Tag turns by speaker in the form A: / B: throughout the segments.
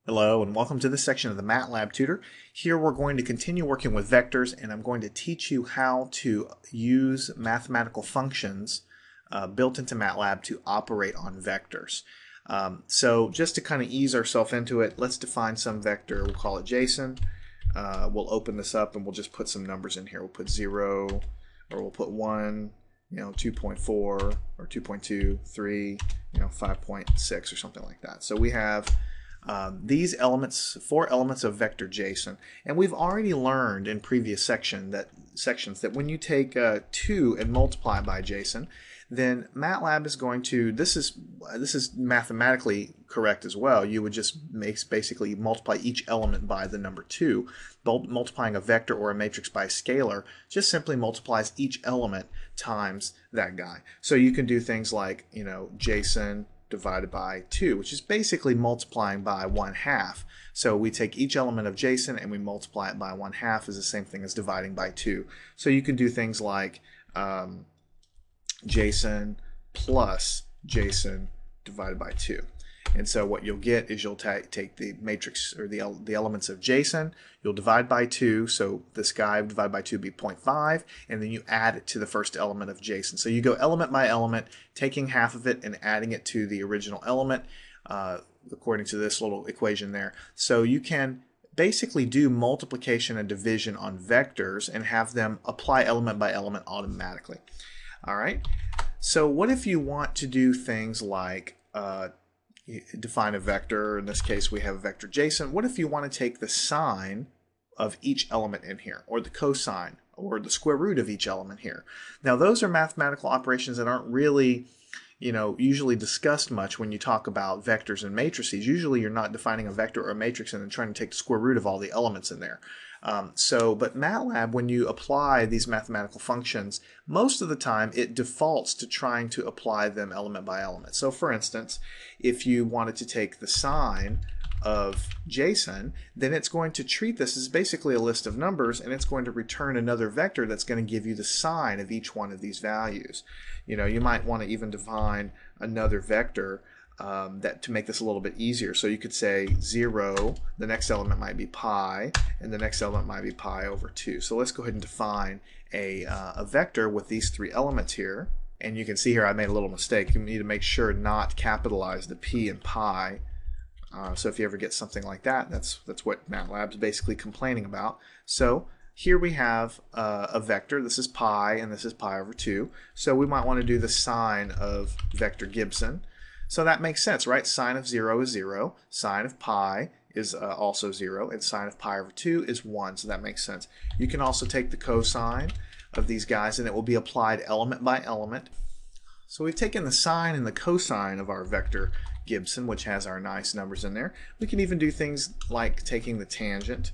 A: Hello and welcome to this section of the Matlab tutor. Here we're going to continue working with vectors, and I'm going to teach you how to use mathematical functions built into Matlab to operate on vectors. So just to kind of ease ourselves into it, let's define some vector. We'll call it Jason. We'll open this up and we'll just put some numbers in here. We'll put 0, or we'll put 1, 2.4 or 2.2, 3, 5.6 or something like that. So we have these elements, 4 elements of vector JSON, and we've already learned in previous sections that when you take 2 and multiply by JSON, then MATLAB is going to, this is mathematically correct as well. You would just basically multiply each element by the number 2. Multiplying a vector or a matrix by a scalar just simply multiplies each element times that guy. So you can do things like, JSON divided by 2, which is basically multiplying by 1/2. So we take each element of JSON and we multiply it by 1/2 is the same thing as dividing by 2. So you can do things like JSON plus JSON divided by 2. And so what you'll get is you'll take the matrix or the elements of JSON, you'll divide by 2, so this guy divided by 2 would be 0.5, and then you add it to the first element of JSON. So you go element by element, taking half of it and adding it to the original element, according to this little equation there. So you can basically do multiplication and division on vectors and have them apply element by element automatically. All right, so what if you want to do things like define a vector? In this case we have a vector JSON. What if you want to take the sine of each element in here, or the cosine, or the square root of each element here? Now those are mathematical operations that aren't really usually discussed much when you talk about vectors and matrices. Usually you're not defining a vector or a matrix and then trying to take the square root of all the elements in there. But MATLAB, when you apply these mathematical functions, most of the time it defaults to trying to apply them element by element. So for instance, if you wanted to take the sine of JSON, then it's going to treat this as basically a list of numbers, and it's going to return another vector that's going to give you the sine of each one of these values. You might want to even define another vector that to make this a little bit easier. So you could say 0, the next element might be pi, and the next element might be pi over 2. So let's go ahead and define a vector with these 3 elements here. And you can see here I made a little mistake. You need to make sure not capitalize the p in pi. So if you ever get something like that, that's what MATLAB's basically complaining about. So here we have a vector. This is pi and this is pi over 2. So we might want to do the sine of vector Gibson. So that makes sense, right? Sine of 0 is 0. Sine of pi is also 0. And sine of pi over 2 is 1. So that makes sense. You can also take the cosine of these guys and it will be applied element by element. So we've taken the sine and the cosine of our vector Gibson, which has our nice numbers in there. We can even do things like taking the tangent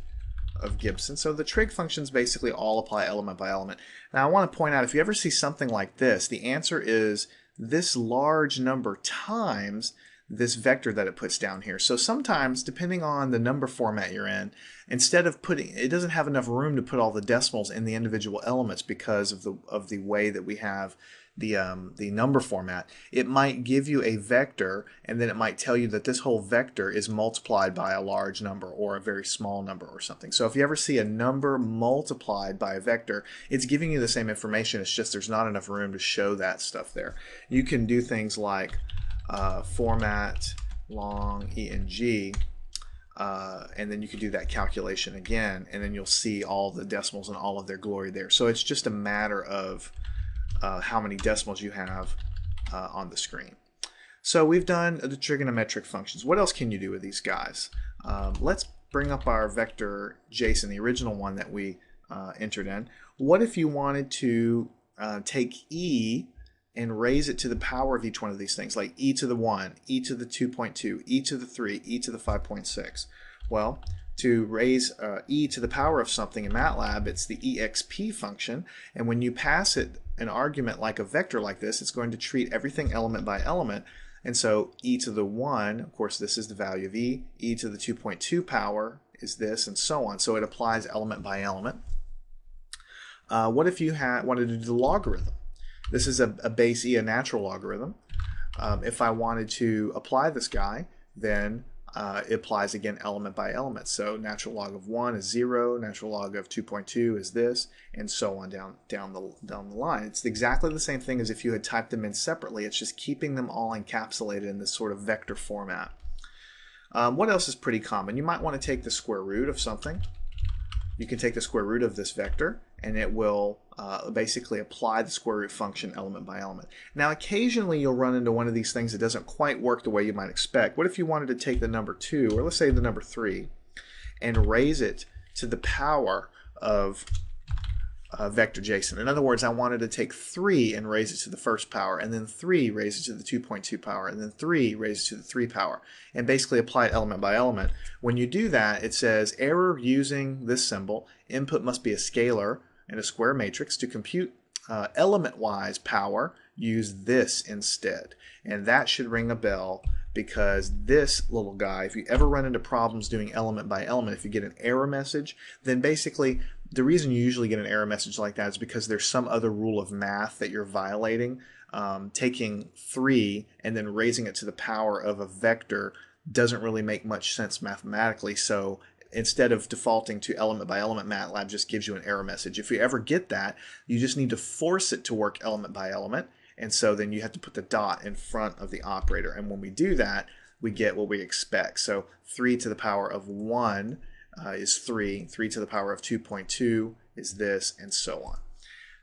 A: of Gibson. So the trig functions basically all apply element by element. Now I want to point out, if you ever see something like this, the answer is this large number times this vector that it puts down here. So sometimes, depending on the number format you're in, instead of putting, it doesn't have enough room to put all the decimals in the individual elements because of the way that we have the number format. It might give you a vector, and then it might tell you that this whole vector is multiplied by a large number or a very small number or something. So if you ever see a number multiplied by a vector, it's giving you the same information. It's just there's not enough room to show that stuff there. You can do things like format long ENG, and then you can do that calculation again, and then you'll see all the decimals and all of their glory there. So it's just a matter of how many decimals you have on the screen. So we've done the trigonometric functions. What else can you do with these guys? Let's bring up our vector JSON, the original one that we entered in. What if you wanted to take e and raise it to the power of each one of these things, like e to the 1, e to the 2.2, e to the 3, e to the 5.6? Well, to raise e to the power of something in MATLAB, it's the exp function, and when you pass it an argument like a vector like this, it's going to treat everything element by element. And so e to the 1, of course this is the value of e to the 2.2 power is this, and so on. So it applies element by element. What if you wanted to do the logarithm? This is a base e, a natural logarithm. If I wanted to apply this guy, then it applies again element by element. So natural log of 1 is 0, natural log of 2.2 is this, and so on down the line. It's exactly the same thing as if you had typed them in separately. It's just keeping them all encapsulated in this sort of vector format. What else is pretty common? You might want to take the square root of something. You can take the square root of this vector, and it will basically apply the square root function element by element. Now, occasionally you'll run into one of these things that doesn't quite work the way you might expect. What if you wanted to take the number 2, or let's say the number 3, and raise it to the power of vector JSON? In other words, I wanted to take 3 and raise it to the first power, and then 3 raise it to the 2.2 power, and then 3 raise it to the 3 power, and basically apply it element by element. When you do that, it says error using this symbol. Input must be a scalar in a square matrix. To compute element-wise power, use this instead. And that should ring a bell, because this little guy, if you ever run into problems doing element by element, if you get an error message, then basically the reason you usually get an error message like that is because there's some other rule of math that you're violating. Taking 3 and then raising it to the power of a vector doesn't really make much sense mathematically. So instead of defaulting to element by element, MATLAB just gives you an error message. If you ever get that, you just need to force it to work element by element. And so then you have to put the dot in front of the operator. And when we do that, we get what we expect. So 3 to the power of 1 is 3. 3 to the power of 2.2 is this, and so on.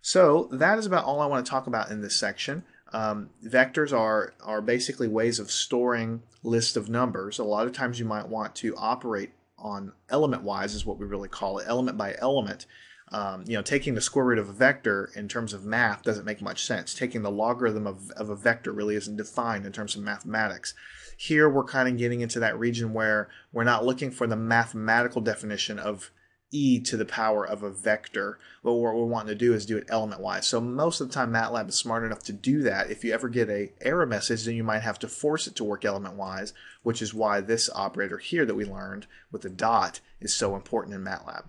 A: So that is about all I want to talk about in this section. Vectors are basically ways of storing lists of numbers. A lot of times you might want to operate on element-wise, is what we really call it, element by element. Taking the square root of a vector in terms of math doesn't make much sense. Taking the logarithm of a vector really isn't defined in terms of mathematics. Here we're kind of getting into that region where we're not looking for the mathematical definition of e to the power of a vector, but what we're wanting to do is do it element-wise. So most of the time MATLAB is smart enough to do that. If you ever get an error message, then you might have to force it to work element-wise, which is why this operator here that we learned with the dot is so important in MATLAB.